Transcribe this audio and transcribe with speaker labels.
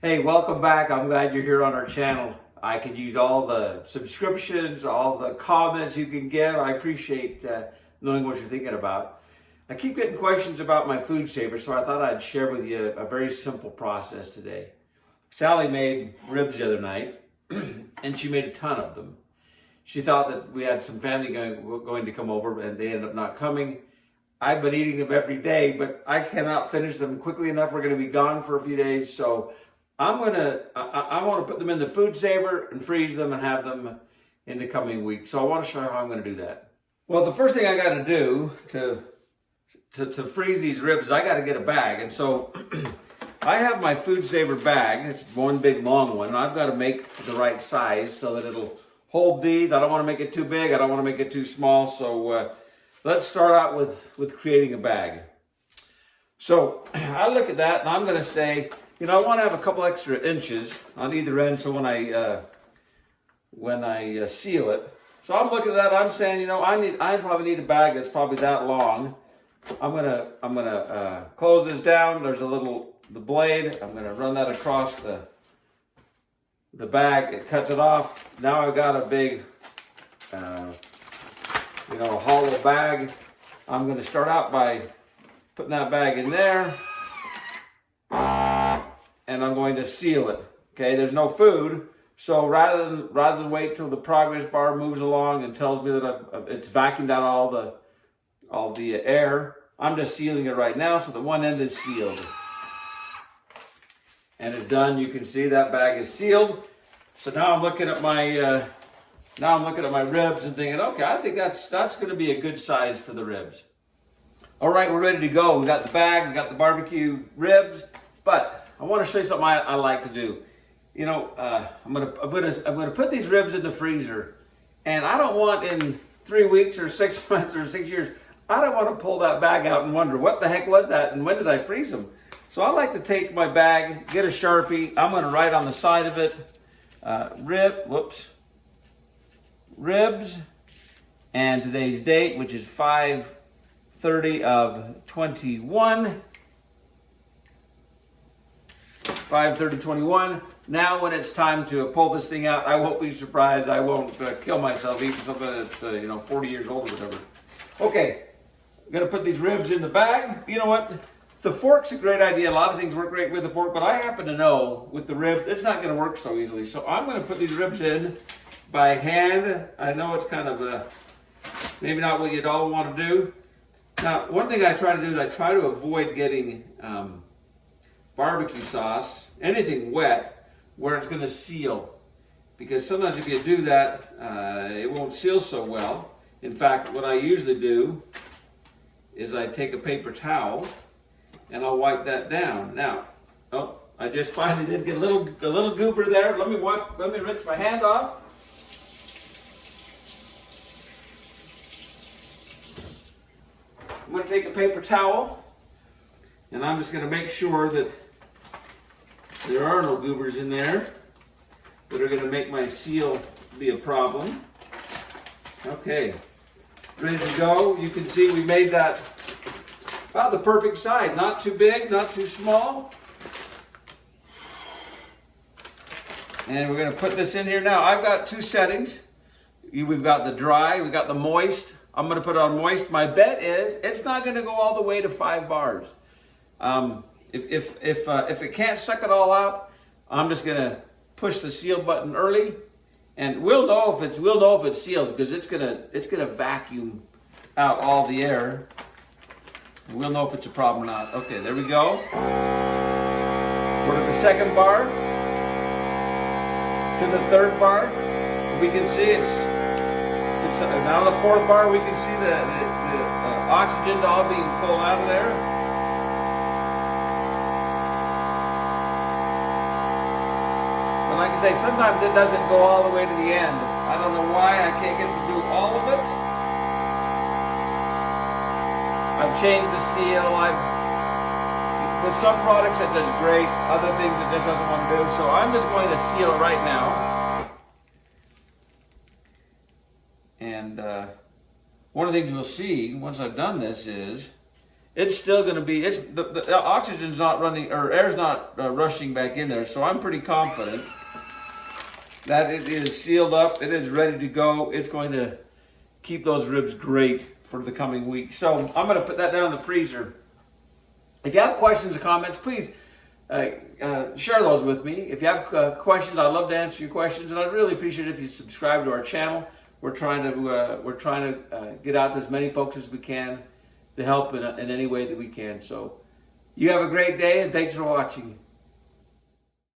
Speaker 1: Hey, welcome back. I'm glad you're here on our channel. I could use all the subscriptions, all the comments you can give. I appreciate knowing what you're thinking about. I keep getting questions about my food saver, so I thought I'd share with you a very simple process today. Sally made ribs the other night, and she made a ton of them. She thought that we had some family going to come over, and they ended up not coming. I've been eating them every day, but I cannot finish them quickly enough. We're going to be gone for a few days, so I want to put them in the food saver and freeze them and have them in the coming week. So I want to show you how I'm going to do that. Well, the first thing I got to do to freeze these ribs is I got to get a bag. And so I have my food saver bag. It's one big long one. I've got to make the right size so that it'll hold these. I don't want to make it too big. I don't want to make it too small. So let's start out with creating a bag. So I look at that and I'm going to say, you know, I want to have a couple extra inches on either end, so when I seal it. So I'm looking at that. I'm saying, you know, I probably need a bag that's probably that long. I'm gonna close this down. There's the blade. I'm gonna run that across the bag. It cuts it off. Now I've got a big, hollow bag. I'm gonna start out by putting that bag in there. And I'm going to seal it. Okay, there's no food, so rather than wait till the progress bar moves along and tells me that it's vacuumed out all the air, I'm just sealing it right now so that one end is sealed. And it's done. You can see that bag is sealed. So now I'm looking at my ribs and thinking, okay, I think that's going to be a good size for the ribs. All right, we're ready to go. We got the bag, we got the barbecue ribs, but I want to show you something I like to do. You know, I'm gonna put these ribs in the freezer, and I don't want in 3 weeks or 6 months or 6 years, I don't want to pull that bag out and wonder what the heck was that and when did I freeze them. So I like to take my bag, get a Sharpie. I'm going to write on the side of it, ribs, and today's date, which is 5/30 of 21. 5/30/21. Now when it's time to pull this thing out, I won't be surprised. I won't kill myself eating something that's 40 years old or whatever. Okay, I'm going to put these ribs in the bag. You know what? The fork's a great idea. A lot of things work great with the fork, but I happen to know with the rib, it's not going to work so easily. So I'm going to put these ribs in by hand. I know it's kind of maybe not what you'd all want to do. Now, one thing I try to do is I try to avoid getting barbecue sauce, anything wet, where it's going to seal. Because sometimes if you do that, it won't seal so well. In fact, what I usually do is I take a paper towel and I'll wipe that down. Now, I just finally did get a little goober there. Let me rinse my hand off. I'm going to take a paper towel and I'm just going to make sure that there are no goobers in there that are going to make my seal be a problem. Okay, ready to go. You can see we made that about the perfect size. Not too big, not too small. And we're going to put this in here now. I've got two settings. We've got the dry, we've got the moist. I'm going to put it on moist. My bet is it's not going to go all the way to 5 bars. If it can't suck it all out, I'm just gonna push the seal button early, and we'll know if it's sealed because it's gonna vacuum out all the air, and we'll know if it's a problem or not. Okay, there we go. We're at the second bar to the third bar. We can see it's now the fourth bar. We can see the oxygen's all being pulled out of there. Like I say, sometimes it doesn't go all the way to the end. I don't know why I can't get to do all of it. I've changed the seal. With some products it does great, other things it just doesn't want to do. So I'm just going to seal it right now. And one of the things we'll see once I've done this is it's still going to be, the oxygen's not running, or air's not rushing back in there. So I'm pretty confident that it is sealed up. It is ready to go. It's going to keep those ribs great for the coming week. So I'm going to put that down in the freezer. If you have questions or comments, please share those with me. If you have questions, I'd love to answer your questions, and I'd really appreciate it if you subscribe to our channel. We're trying to get out to as many folks as we can to help in any way that we can. So you have a great day, and thanks for watching.